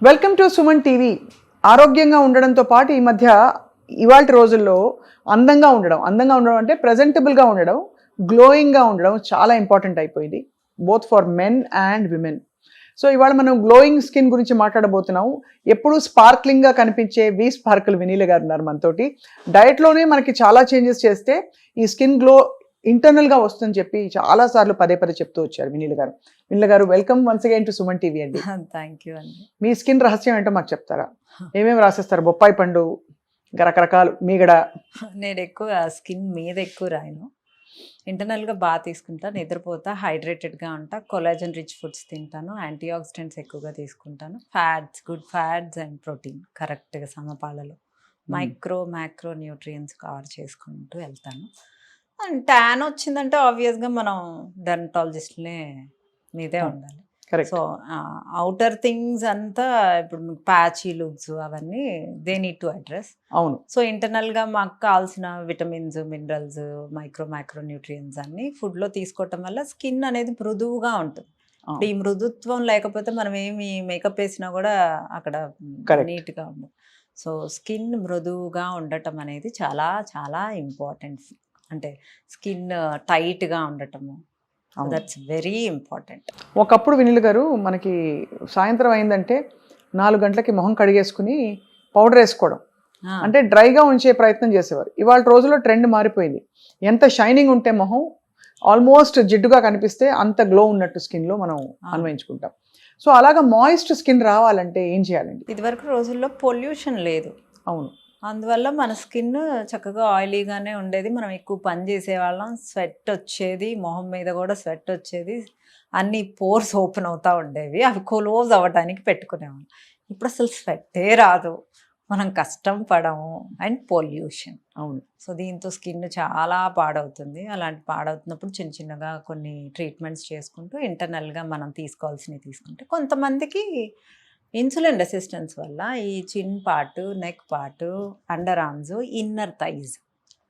Welcome to Suman TV. ఆరోగ్యంగా ఉండడంతో పాటు ఈ మధ్య ఇవాల్టి రోజుల్లో అందంగా ఉండడం అంటే ప్రజెంటబుల్గా ఉండడం, గ్లోయింగ్గా ఉండడం చాలా ఇంపార్టెంట్ అయిపోయింది, both for men and women. So ఇవాళ మనం గ్లోయింగ్ స్కిన్ గురించి మాట్లాడబోతున్నాం. ఎప్పుడూ స్పార్క్లింగ్గా కనిపించే స్పార్కిల్ వినీల గారు ఉన్నారు మనతోటి. డయట్లోనే మనకి చాలా చేంజెస్ చేస్తే ఈ స్కిన్ గ్లో ఇంటర్నల్గా వస్తుందని చెప్పి చాలాసార్లు పదే చెప్తూ వచ్చారు వినీల గారు. వినీల గారు, welcome once again to Suman TV అండి. థ్యాంక్ యూ అండి. మీ స్కిన్ రహస్యం ఏంటో మాకు చెప్తారా? ఏమేమి రాసేస్తారు? బొప్పాయి పండు, రకరకాలు, మీగడ. నేను ఎక్కువ స్కిన్ మీద ఎక్కువ రాయను. ఇంటర్నల్గా బాగా తీసుకుంటాను, నిద్రపోతా, హైడ్రేటెడ్గా ఉంటా, కొలాజన్ రిచ్ ఫుడ్స్ తింటాను, యాంటీ ఆక్సిడెంట్స్ ఎక్కువగా తీసుకుంటాను, fats, good fats and protein కరెక్ట్గా సమపాలలో, మ్యాక్రో న్యూట్రియన్స్ కవర్ చేసుకుంటూ వెళ్తాను. అండ్ ట్యాన్ వచ్చిందంటే ఆబ్వియస్గా మనం డెర్మటాలజిస్ట్నే మీదే ఉండాలి. సో అవుటర్ థింగ్స్ అంతా ఇప్పుడు ప్యాచీ లుక్స్ అవన్నీ దే నీడ్ టు అడ్రస్. అవును. సో ఇంటర్నల్గా మాకు కావాల్సిన విటమిన్స్, మినరల్స్, మ్యాక్రో న్యూట్రియన్స్ అన్ని ఫుడ్లో తీసుకోవటం వల్ల స్కిన్ అనేది మృదువుగా ఉంటుంది. ఈ మృదుత్వం లేకపోతే మనం ఏమి మేకప్ వేసినా కూడా అక్కడ నీట్గా ఉండదు. సో స్కిన్ మృదువుగా ఉండటం అనేది చాలా చాలా ఇంపార్టెంట్. అంటే స్కిన్ టైట్గా ఉండటము, దట్స్ వెరీ ఇంపార్టెంట్. ఒకప్పుడు వినీల్ గారు మనకి సాయంత్రం అయిందంటే 4 గంటలకి మొహం కడిగేసుకుని పౌడర్ వేసుకోవడం, అంటే డ్రైగా ఉంచే ప్రయత్నం చేసేవారు. ఇవాళ రోజుల్లో ట్రెండ్ మారిపోయింది. ఎంత షైనింగ్ ఉంటే మొహం ఆల్మోస్ట్ జిడ్డుగా కనిపిస్తే అంత గ్లో ఉన్నట్టు స్కిన్లో మనం అన్వయించుకుంటాం. సో అలాగా మాయిస్ట్ స్కిన్ రావాలంటే ఏం చేయాలండి? ఇదివరకు రోజుల్లో పొల్యూషన్ లేదు. అవును. అందువల్ల మన స్కిన్ చక్కగా ఆయిలీగానే ఉండేది. మనం ఎక్కువ పని చేసేవాళ్ళం, స్వెట్ వచ్చేది, మొహం మీద కూడా స్వెట్ వచ్చేది, అన్ని పోర్స్ ఓపెన్ అవుతూ ఉండేవి, అవి క్లోజ్ అవ్వడానికి పెట్టుకునేవాళ్ళం. ఇప్పుడు అసలు స్వెట్టే రాదు, మనం కష్టం పడము, అండ్ పొల్యూషన్. అవును. సో దీంతో స్కిన్ చాలా పాడవుతుంది. అలాంటి పాడవుతున్నప్పుడు చిన్నగా కొన్ని ట్రీట్మెంట్స్ చేసుకుంటూ ఇంటర్నల్గా మనం తీసుకోవాల్సినవి తీసుకుంటే, కొంతమందికి ఇన్సులిన్ రెసిస్టెన్స్ వల్ల ఈ చిన్ part, neck part, under arms, inner thighs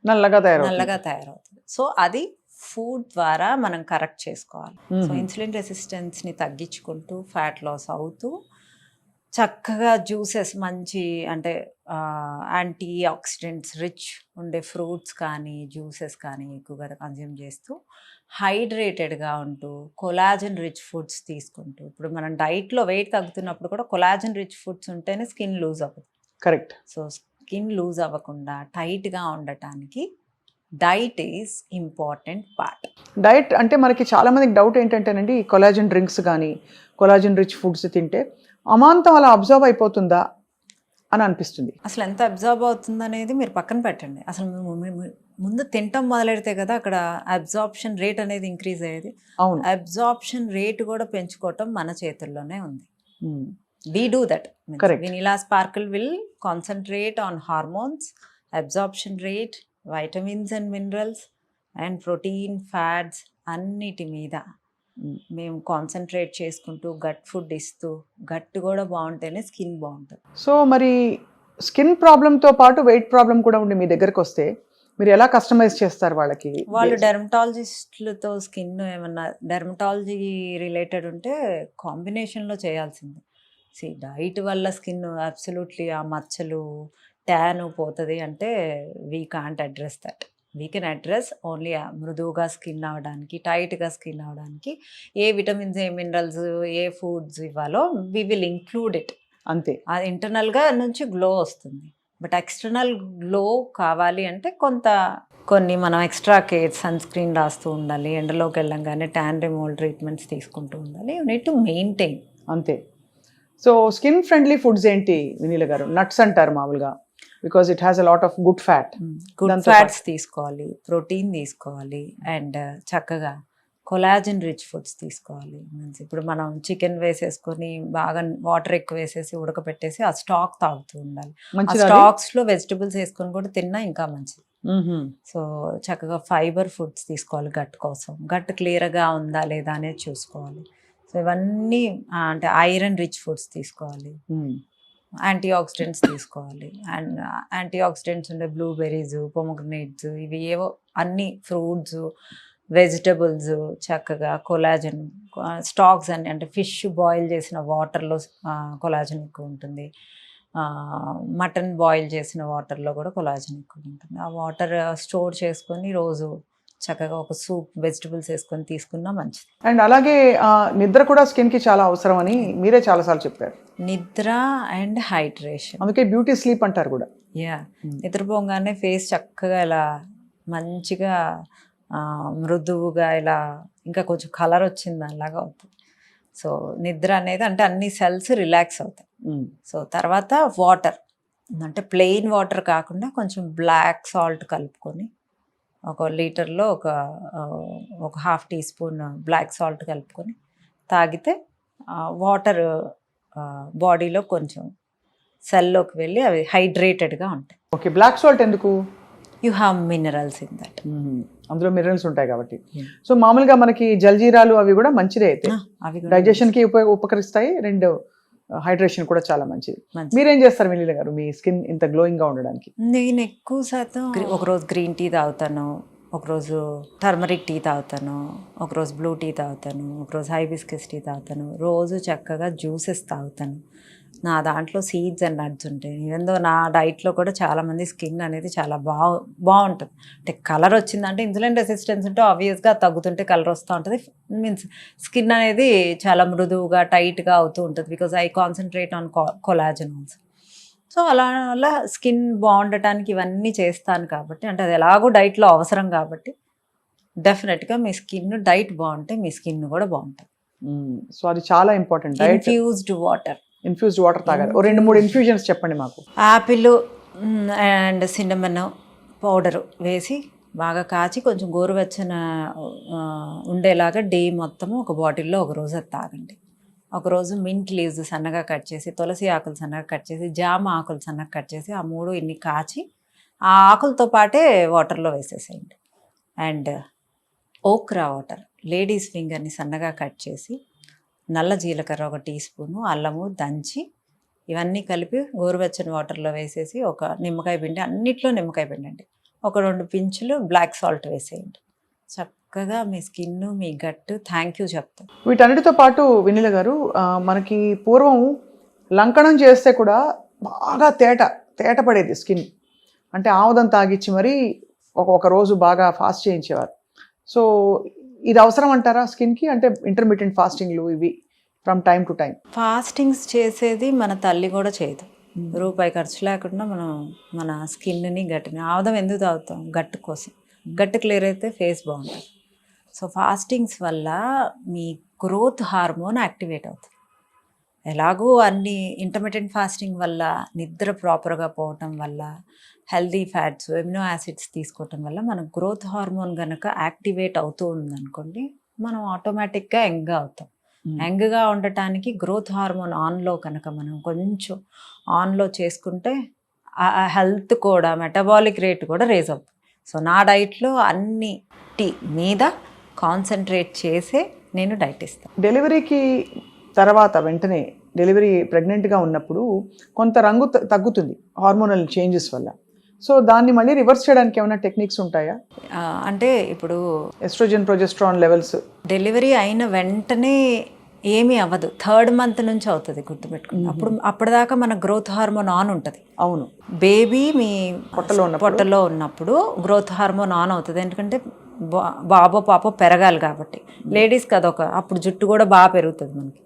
నల్లగా తయారవుతుంది. సో అది ఫుడ్ ద్వారా మనం కరెక్ట్ చేసుకోవాలి. సో ఇన్సులిన్ రెసిస్టెన్స్ని తగ్గించుకుంటూ ఫ్యాట్ లాస్ అవుతూ చక్కగా జ్యూసెస్, మంచి అంటే యాంటీ ఆక్సిడెంట్స్ రిచ్ ఉండే ఫ్రూట్స్ కానీ జ్యూసెస్ కానీ ఎక్కువగా కన్జ్యూమ్ చేస్తూ హైడ్రేటెడ్గా ఉంటూ కొలాజన్ రిచ్ ఫుడ్స్ తీసుకుంటూ, ఇప్పుడు మనం డైట్లో వెయిట్ తగ్గుతున్నప్పుడు కూడా కొలాజన్ రిచ్ ఫుడ్స్ ఉంటేనే స్కిన్ లూజ్ అవ్వదు. కరెక్ట్. సో స్కిన్ లూజ్ అవ్వకుండా టైట్గా ఉండటానికి diet is important part. Diet అంటే మనకి చాలామందికి డౌట్ ఏంటంటేనండి, కొలాజన్ డ్రింక్స్ కానీ కొలాజన్ రిచ్ ఫుడ్స్ తింటే అమాంతం అలా అబ్జర్వ్ అయిపోతుందా అని అనిపిస్తుంది. అసలు ఎంత అబ్జర్వ్ అవుతుంది అనేది మీరు పక్కన పెట్టండి. అసలు ముందు తింటాం మొదలెడితే కదా అక్కడ అబ్జార్ప్షన్ రేట్ అనేది ఇంక్రీజ్ అయ్యేది. అవును. అబ్జార్ప్షన్ రేట్ కూడా పెంచుకోవటం మన చేతుల్లోనే ఉంది. We do that. Vanilla Sparkle will concentrate on hormones, absorption rate, vitamins and minerals, and protein, fats అన్నిటి మీద మేము కాన్సన్ట్రేట్ చేసుకుంటూ గట్ ఫుడ్ ఇస్తూ, గట్ కూడా బాగుంటేనే స్కిన్ బాగుంటుంది. సో మరి స్కిన్ ప్రాబ్లంతో పాటు వెయిట్ ప్రాబ్లం కూడా ఉండి మీ దగ్గరకు వస్తే మీరు ఎలా కస్టమైజ్ చేస్తారు వాళ్ళకి? వాళ్ళు డెర్మటాలజిస్టులతో స్కిన్ ఏమన్నా డెర్మటాలజీ రిలేటెడ్ ఉంటే కాంబినేషన్లో చేయాల్సింది. డైట్ వల్ల స్కిన్ అబ్సల్యూట్లీ ఆ మచ్చలు, ట్యాన్ పోతుంది అంటే we can't address that. We can address only మృదువుగా స్కిన్ అవ్వడానికి, టైట్గా స్కిన్ అవ్వడానికి ఏ విటమిన్స్, ఏ మినరల్స్, ఏ ఫుడ్స్ ఇవ్వాలో వీ విల్ ఇంక్లూడ్ ఇట్. అంతే. అది ఇంటర్నల్గా నుంచి గ్లో వస్తుంది. బట్ ఎక్స్టర్నల్ గ్లో కావాలి అంటే కొన్ని మనం ఎక్స్ట్రా కేర్, సన్ స్క్రీన్ రాస్తూ ఉండాలి, ఎండలోకి వెళ్ళంగానే ట్యాన్ రిమూవల్ ట్రీట్మెంట్స్ తీసుకుంటూ ఉండాలి. You need to maintain. అంతే. సో స్కిన్ ఫ్రెండ్లీ ఫుడ్స్ ఏంటి వినీల గారు? నట్స్ అంటారు మామూలుగా, because it has a lot of good fat. Good fats తీసుకోవాలి, ప్రోటీన్ తీసుకోవాలి, అండ్ చక్కగా కొలాజన్ రిచ్ ఫుడ్స్ తీసుకోవాలి. మీన్స్ ఇప్పుడు మనం చికెన్ వేసేసుకొని బాగా వాటర్ ఎక్కువ వేసేసి ఉడకపెట్టేసి ఆ స్టాక్ తాగుతూ ఉండాలి. ఆ స్టాక్స్లో వెజిటబుల్స్ వేసుకొని కూడా తిన్నా ఇంకా మంచిది. సో చక్కగా ఫైబర్ ఫుడ్స్ తీసుకోవాలి గట్ కోసం. గట్ క్లియర్గా ఉందా లేదా అనేది చూసుకోవాలి. సో ఇవన్నీ అంటే ఐరన్ రిచ్ ఫుడ్స్ తీసుకోవాలి, యాంటీ ఆక్సిడెంట్స్ తీసుకోవాలి. అండ్ యాంటీ ఆక్సిడెంట్స్ ఉండే బ్లూబెర్రీస్, పొమోగ్రనేట్స్, ఇవి ఏవో అన్ని ఫ్రూట్స్, వెజిటబుల్స్ చక్కగా కొలాజన్ స్టాక్స్ అని అంటే ఫిష్ బాయిల్ చేసిన వాటర్లో కొలాజన్ ఎక్కువ ఉంటుంది, మటన్ బాయిల్ చేసిన వాటర్లో కూడా కొలాజన్ ఎక్కువ ఉంటుంది. ఆ వాటర్ స్టోర్ చేసుకొని రోజు చక్కగా ఒక సూప్ వెజిటబుల్స్ వేసుకొని తీసుకున్నా మంచిది. అండ్ అలాగే నిద్ర కూడా స్కిన్కి చాలా అవసరం అని మీరే చాలాసార్లు చెప్పారు. నిద్ర అండ్ హైడ్రేషన్, అందుకే బ్యూటీ స్లీప్ అంటారు కూడా. నిద్రపోగానే ఫేస్ చక్కగా ఇలా మంచిగా మృదువుగా ఇలా ఇంకా కొంచెం కలర్ వచ్చింది అలాగా అవుతుంది. సో నిద్ర అనేది అంటే అన్ని సెల్స్ రిలాక్స్ అవుతాయి. సో తర్వాత వాటర్ అంటే ప్లెయిన్ వాటర్ కాకుండా కొంచెం బ్లాక్ సాల్ట్ కలుపుకొని 1 లీటర్లో ఒక 1/2 టీ స్పూన్ బ్లాక్ సాల్ట్ కలుపుకొని తాగితే వాటర్ బాడీలో కొంచెం సెల్లోకి వెళ్ళి అవి హైడ్రేటెడ్గా ఉంటాయి. ఓకే, బ్లాక్ సాల్ట్ ఎందుకు? You have minerals in that. అందులో మినరల్స్ ఉంటాయి కాబట్టి. సో మామూలుగా మనకి జల్జీరాలు అవి కూడా మంచిదే అయితే, అవి డైజెషన్కి ఉపకరిస్తాయి, 2 హైడ్రేషన్ కూడా చాలా మంచిది. మీరేం చేస్తారు వెన్నెల గారు మీ స్కిన్ ఇంత గ్లోయింగ్గా ఉండడానికి? నేను ఎక్కువ శాతం ఒకరోజు గ్రీన్ టీ తాగుతాను, ఒకరోజు టర్మరిక్ టీ తాగుతాను, ఒకరోజు బ్లూ టీ తాగుతాను, ఒకరోజు హైబిస్కస్ టీ తాగుతాను, రోజు చక్కగా జ్యూసెస్ తాగుతాను. నా దాంట్లో సీడ్స్ అండ్ నట్స్ ఉంటాయి. ఈవెందో నా డైట్లో కూడా చాలామంది స్కిన్ అనేది చాలా బాగుంటుంది. అంటే కలర్ వచ్చిందంటే ఇన్సులిన్ రెసిస్టెన్స్ ఉంటే ఆబ్వియస్గా తగ్గుతుంటే కలర్ వస్తూ ఉంటుంది. మీన్స్ స్కిన్ అనేది చాలా మృదువుగా టైట్గా అవుతూ ఉంటుంది. Because I concentrate on collagen also. So అలా స్కిన్ బాగుండటానికి ఇవన్నీ చేస్తాను కాబట్టి, అంటే అది ఎలాగో డైట్లో అవసరం కాబట్టి డెఫినెట్గా మీ స్కిన్ డైట్ బాగుంటే మీ స్కిన్ కూడా బాగుంటుంది. సో అది చాలా ఇంపార్టెంట్. ఇన్ఫ్యూజ్డ్ వాటర్ తాగాలి. 2-3 ఇన్ఫ్యూజన్స్ చెప్పండి మాకు. యాపిల్ అండ్ సిన్నమన్ పౌడర్ వేసి బాగా కాచి కొంచెం గోరువెచ్చన ఉండేలాగా డే మొత్తము ఒక బాటిల్లో ఒక రోజు అది తాగండి. ఒకరోజు మింట్ లీవ్స్ సన్నగా కట్ చేసి, తులసి ఆకులు సన్నగా కట్ చేసి, జామ ఆకులు సన్నగా కట్ చేసి ఆ 3 ఇన్ని కాచి ఆ ఆకులతో పాటే వాటర్లో వేసేసేయండి. అండ్ ఓక్రా వాటర్, లేడీస్ ఫింగర్ని సన్నగా కట్ చేసి, నల్ల జీలకర్ర 1 టీ స్పూను, అల్లము దంచి ఇవన్నీ కలిపి గోరువెచ్చని వాటర్లో వేసేసి ఒక నిమ్మకాయ పిండి, అన్నిట్లో నిమ్మకాయ పిండండి, 1-2 పించులు బ్లాక్ సాల్ట్ వేసేయండి. చక్కగా మీ స్కిన్ మీ గట్టు థ్యాంక్ యూ చెప్తాం. వీటన్నిటితో పాటు వెన్నెల గారు మనకి పూర్వం లంకణం చేస్తే కూడా బాగా తేట పడేది స్కిన్. అంటే ఆముదం తాగిచ్చి మరీ ఒక రోజు బాగా ఫాస్ట్ చేయించేవారు. సో ఇది అవసరం అంటారా స్కిన్కి? అంటే ఇంటర్మీడియట్ ఫాస్టింగ్లు ఇవి from time to time. Fastings చేసేది మన తల్లి కూడా చేయదు. రూపాయి ఖర్చు లేకుండా మనం మన స్కిన్ని గట్టిని ఆముదం ఎందుకు తాగుతాం? గట్టు కోసం. గట్టు క్లియర్ అయితే ఫేస్ బాగుంటుంది. సో ఫాస్టింగ్స్ వల్ల మీ గ్రోత్ హార్మోన్ యాక్టివేట్ అవుతుంది. ఎలాగో అన్ని ఇంటర్మీడియట్ ఫాస్టింగ్ వల్ల నిద్ర ప్రాపర్గా పోవటం వల్ల, హెల్దీ ఫ్యాట్స్, ఎమినో యాసిడ్స్ తీసుకోవటం వల్ల మన గ్రోత్ హార్మోన్ కనుక యాక్టివేట్ అవుతూ ఉందనుకోండి, మనం ఆటోమేటిక్గా యంగ్గా అవుతాం. యంగ్గా ఉండటానికి గ్రోత్ హార్మోన్ ఆన్లో కనుక మనం కొంచెం ఆన్లో చేసుకుంటే ఆ హెల్త్ కూడా, మెటబాలిక్ రేట్ కూడా రేజ్ అవుతుంది. సో నా డైట్లో అన్నిటి మీద కాన్సన్ట్రేట్ చేసే నేను డైట్ ఇస్తాను. డెలివరీకి తర్వాత వెంటనే డెలివరీ ప్రెగ్నెంట్గా ఉన్నప్పుడు కొంత రంగు తగ్గుతుంది హార్మోనల్ చేంజెస్ వల్ల. సో దాన్ని మళ్ళీ రివర్స్ చేయడానికి ఏమైనా టెక్నిక్స్ ఉంటాయా? అంటే ఇప్పుడు ఎస్ట్రోజన్ ప్రొజెస్ట్రాన్ లెవెల్స్ డెలివరీ అయిన వెంటనే ఏమీ అవ్వదు. 3rd మంత్ నుంచి అవుతుంది, గుర్తుపెట్టుకోండి. అప్పటిదాకా మన గ్రోత్ హార్మోన్ ఆన్ ఉంటుంది. అవును, బేబీ మీ పొట్టలో ఉన్నప్పుడు గ్రోత్ హార్మోన్ ఆన్ అవుతుంది. ఎందుకంటే బాబో పాపో పెరగాలి కాబట్టి. లేడీస్కి అప్పుడు జుట్టు కూడా బాగా పెరుగుతుంది మనకి.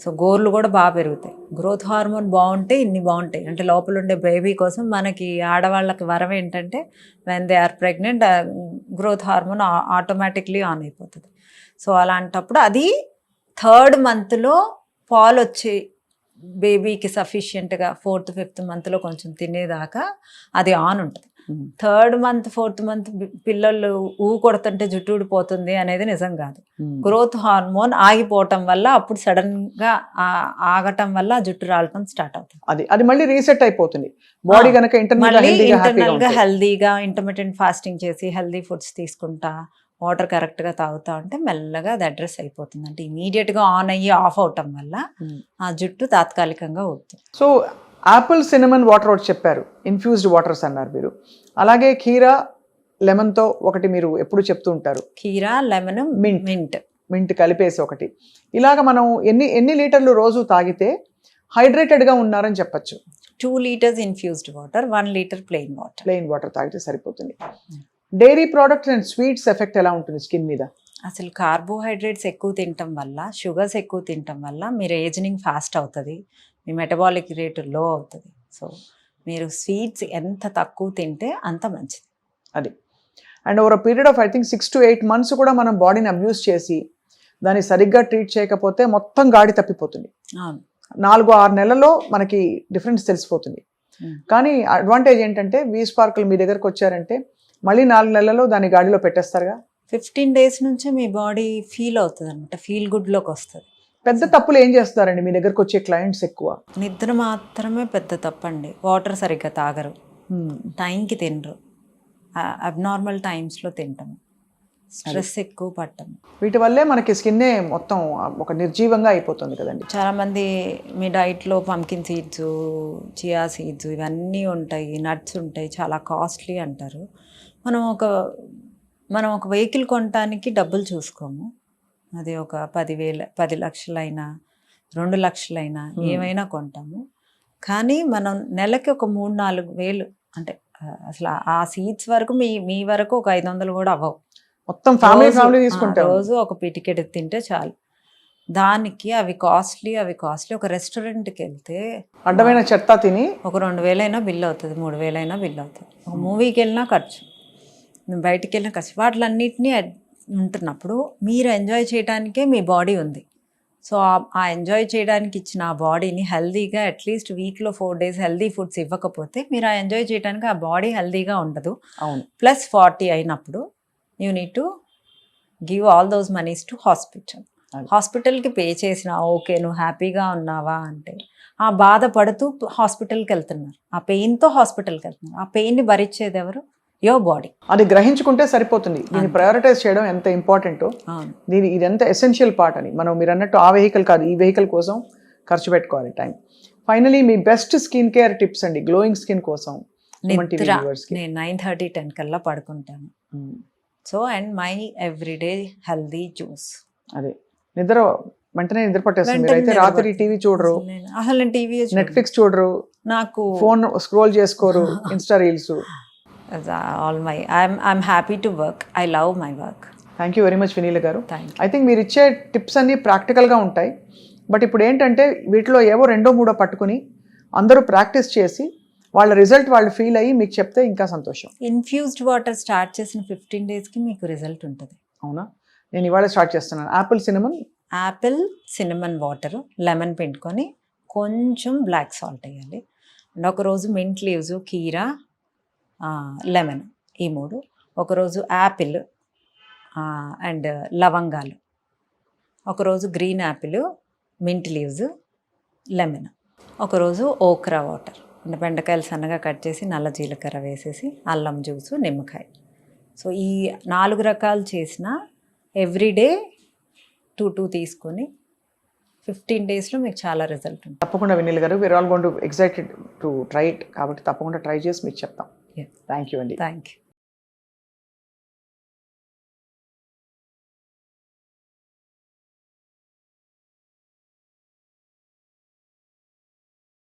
సో గోర్లు కూడా బాగా పెరుగుతాయి. గ్రోత్ హార్మోన్ బాగుంటే ఇన్ని బాగుంటాయి. అంటే లోపల ఉండే బేబీ కోసం మనకి ఆడవాళ్ళకి వరం ఏంటంటే when they are pregnant growth hormone automatically on అయిపోతుంది. సో అలాంటప్పుడు అది 3rd మంత్లో పాలు వచ్చి బేబీకి సఫిషియెంట్గా 4th 5th మంత్లో కొంచెం తినేదాకా అది ఆన్ ఉంటుంది. 3rd మంత్ 4th మంత్ పిల్లలు కొడుతుంటే జుట్టు ఊడిపోతుంది అనేది నిజం కాదు. గ్రోత్ హార్మోన్ ఆగిపోవటం వల్ల అప్పుడు సడన్గా ఆగటం వల్ల జుట్టు రాలటం స్టార్ట్ అవుతుంది. అది మళ్ళీ రీసెట్ అయిపోతుంది బాడీ కనుక ఇంటర్నల్గా హెల్దీగా ఇంటర్మీడియట్ ఫాస్టింగ్ చేసి హెల్దీ ఫుడ్స్ తీసుకుంటా వాటర్ కరెక్ట్గా తాగుతా ఉంటే మెల్లగా అది అడ్రస్ అయిపోతుంది. అంటే ఇమీడియట్గా ఆన్ అయ్యి ఆఫ్ అవటం వల్ల ఆ జుట్టు తాత్కాలికంగా ఊడుతుంది. సో యాపిల్ సినమన్ వాటర్ ఒకటి చెప్పారు, ఇన్ఫ్యూజ్డ్ వాటర్స్ అన్నారు మీరు. అలాగే కీరా లెమన్తో ఒకటి మీరు ఎప్పుడు చెప్తూ ఉంటారు, కీరా, లెమన్, మింట్. మింట్ కలిపేసి ఒకటి. ఇలాగ మనం ఎన్ని లీటర్లు రోజు తాగితే హైడ్రేటెడ్గా ఉన్నారని చెప్పచ్చు? 2 liters infused water, 1 liter plain water. Plain water తాగితే సరిపోతుంది. Dairy products and sweets effect ఎలా ఉంటుంది స్కిన్ మీద? అసలు కార్బోహైడ్రేట్స్ ఎక్కువ తినటం వల్ల, షుగర్స్ ఎక్కువ తినటం వల్ల మీరు ఏజింగ్ ఫాస్ట్ అవుతుంది, మీ మెటబాలిక్ రేట్ లో అవుతుంది. సో మీరు స్వీట్స్ ఎంత తక్కువ తింటే అంత మంచిది. అది. And over period of I think 6 to 8 months కూడా మనం బాడీని అబ్యూస్ చేసి దాన్ని సరిగ్గా ట్రీట్ చేయకపోతే మొత్తం గాడి తప్పిపోతుంది. అవును. 4-6 నెలల్లో మనకి డిఫరెన్స్ తెలిసిపోతుంది. కానీ అడ్వాంటేజ్ ఏంటంటే V-Sparkle మీ దగ్గరకు వచ్చారంటే మళ్ళీ 4 నెలల్లో దాన్ని గాడిలో పెట్టేస్తారుగా. 15 days నుంచే మీ బాడీ ఫీల్ అవుతుంది అనమాట, ఫీల్ గుడ్లోకి వస్తుంది. పెద్ద తప్పులు ఏం చేస్తారండి మీ దగ్గరకు వచ్చే క్లయింట్స్ ఎక్కువ? నిద్ర మాత్రమే పెద్ద తప్పండి. వాటర్ సరిగ్గా తాగరు, టైంకి తినరు, అబ్నార్మల్ టైమ్స్లో తింటాము, స్ట్రెస్ ఎక్కువ పట్టము. వీటి వల్లే మనకి స్కిన్నే మొత్తం ఒక నిర్జీవంగా అయిపోతుంది కదండి. చాలామంది మీ డైట్లో పంకిన్ సీడ్స్, చియా సీడ్స్ ఇవన్నీ ఉంటాయి, నట్స్ ఉంటాయి, చాలా కాస్ట్లీ అంటారు. మనం ఒక వెహికల్ కొనడానికి డబ్బులు చూసుకోము. అది ఒక 10 లక్షలైనా 2 లక్షలైనా ఏమైనా కొంటాము. కానీ మనం నెలకి ఒక 3-4 వేలు, అంటే అసలు ఆ సీడ్స్ వరకు మీ వరకు ఒక 500 కూడా అవ్వవు. మొత్తం ఫ్యామిలీ తీసుకుంటాం. రోజు ఒక పిటికెట్ తింటే చాలు. దానికి అవి కాస్ట్లీ. ఒక రెస్టారెంట్కి వెళ్తే అడ్డమైన చెత్త తిని ఒక 2,000 అయినా బిల్ అవుతుంది, 3,000 అయినా బిల్ అవుతుంది. ఒక మూవీకి వెళ్ళినా ఖర్చు, బయటికి వెళ్ళినా ఖర్చు. వాటిలన్నిటినీ ఉంటున్నప్పుడు మీరు ఎంజాయ్ చేయడానికే మీ బాడీ ఉంది. సో ఆ ఎంజాయ్ చేయడానికి ఇచ్చిన ఆ బాడీని హెల్దీగా అట్లీస్ట్ వీక్లో 4 days హెల్దీ ఫుడ్స్ ఇవ్వకపోతే మీరు ఆ ఎంజాయ్ చేయడానికి ఆ బాడీ హెల్దీగా ఉండదు. అవును. ప్లస్ 40 అయినప్పుడు you need to give all those moneys to hospital. హాస్పిటల్కి పే చేసినా ఓకే, నువ్వు హ్యాపీగా ఉన్నావా అంటే ఆ బాధపడుతూ హాస్పిటల్కి వెళ్తున్నారు, ఆ పెయిన్తో హాస్పిటల్కి వెళ్తున్నారు. ఆ పెయిన్ని భరించేది ఎవరు? Your body. అది గ్రహించుకుంటే సరిపోతుంది. దీన్ని ప్రయారిటైజ్ చేయడం ఎంత ఇంపార్టెంటో, ఇది ఎంత ఎసెన్షియల్ పార్ట్ అని. మీరు అన్నట్టు ఆ వెహికల్ కాదు, ఈ వెహికల్ కోసం ఖర్చు పెట్టుకోవాలి టైం. ఫైనలీ మీ బెస్ట్ స్కిన్ కేర్ టిప్స్ అండి గ్లోయింగ్ స్కిన్ కోసం. నేను 9:30, 10 కల్లా పడుకుంటాను. So and my everyday healthy juice. అదే నిద్ర వెంటనే నిద్ర పట్టేస్తుంది. మీరైతే రాత్రి టీవీ చూడరు, అసలు టీవీ, నెట్ఫ్లిక్స్ చూడరు, నాకు ఫోన్ స్క్రోల్ చేసుకోరు, insta reels. I'm happy to work. I love my work. Thank you very much Vineela garu. Thank you. I think మీరు ఇచ్చే టిప్స్ అన్నీ ప్రాక్టికల్గా ఉంటాయి. బట్ ఇప్పుడు ఏంటంటే వీటిలో ఏవో 2-3 పట్టుకుని అందరూ ప్రాక్టీస్ చేసి వాళ్ళ రిజల్ట్ వాళ్ళు ఫీల్ అయ్యి మీకు చెప్తే ఇంకా సంతోషం. ఇన్ఫ్యూజ్డ్ వాటర్ స్టార్ట్ చేసిన 15 daysకి మీకు రిజల్ట్ ఉంటుంది. అవునా? నేను ఇవాళ స్టార్ట్ చేస్తున్నాను. యాపిల్ సినమన్ వాటర్, లెమన్ పిండుకొని కొంచెం బ్లాక్ సాల్ట్ వేయాలి. అండ్ ఒకరోజు మింట్ లీవ్స్, కీరా, లెమన్, ఈ 3. ఒకరోజు యాపిల్ అండ్ లవంగాలు. ఒకరోజు green Apple, mint leaves, lemon. ఒకరోజు ఓక్రా వాటర్, అంటే బెండకాయలు సన్నగా కట్ చేసి నల్ల జీలకర్ర వేసేసి అల్లం జ్యూసు, నిమ్మకాయ. సో ఈ 4 రకాలు చేసిన ఎవ్రీడే 2 తీసుకొని 15 daysలో మీకు చాలా రిజల్ట్ ఉంటుంది. తప్పకుండా వినీల్ గారు, we are all going to excited to try it. కాబట్టి తప్పకుండా ట్రై చేసి మీకు చెప్తాం. థ్యాంక్ యూ అండి. Thank you.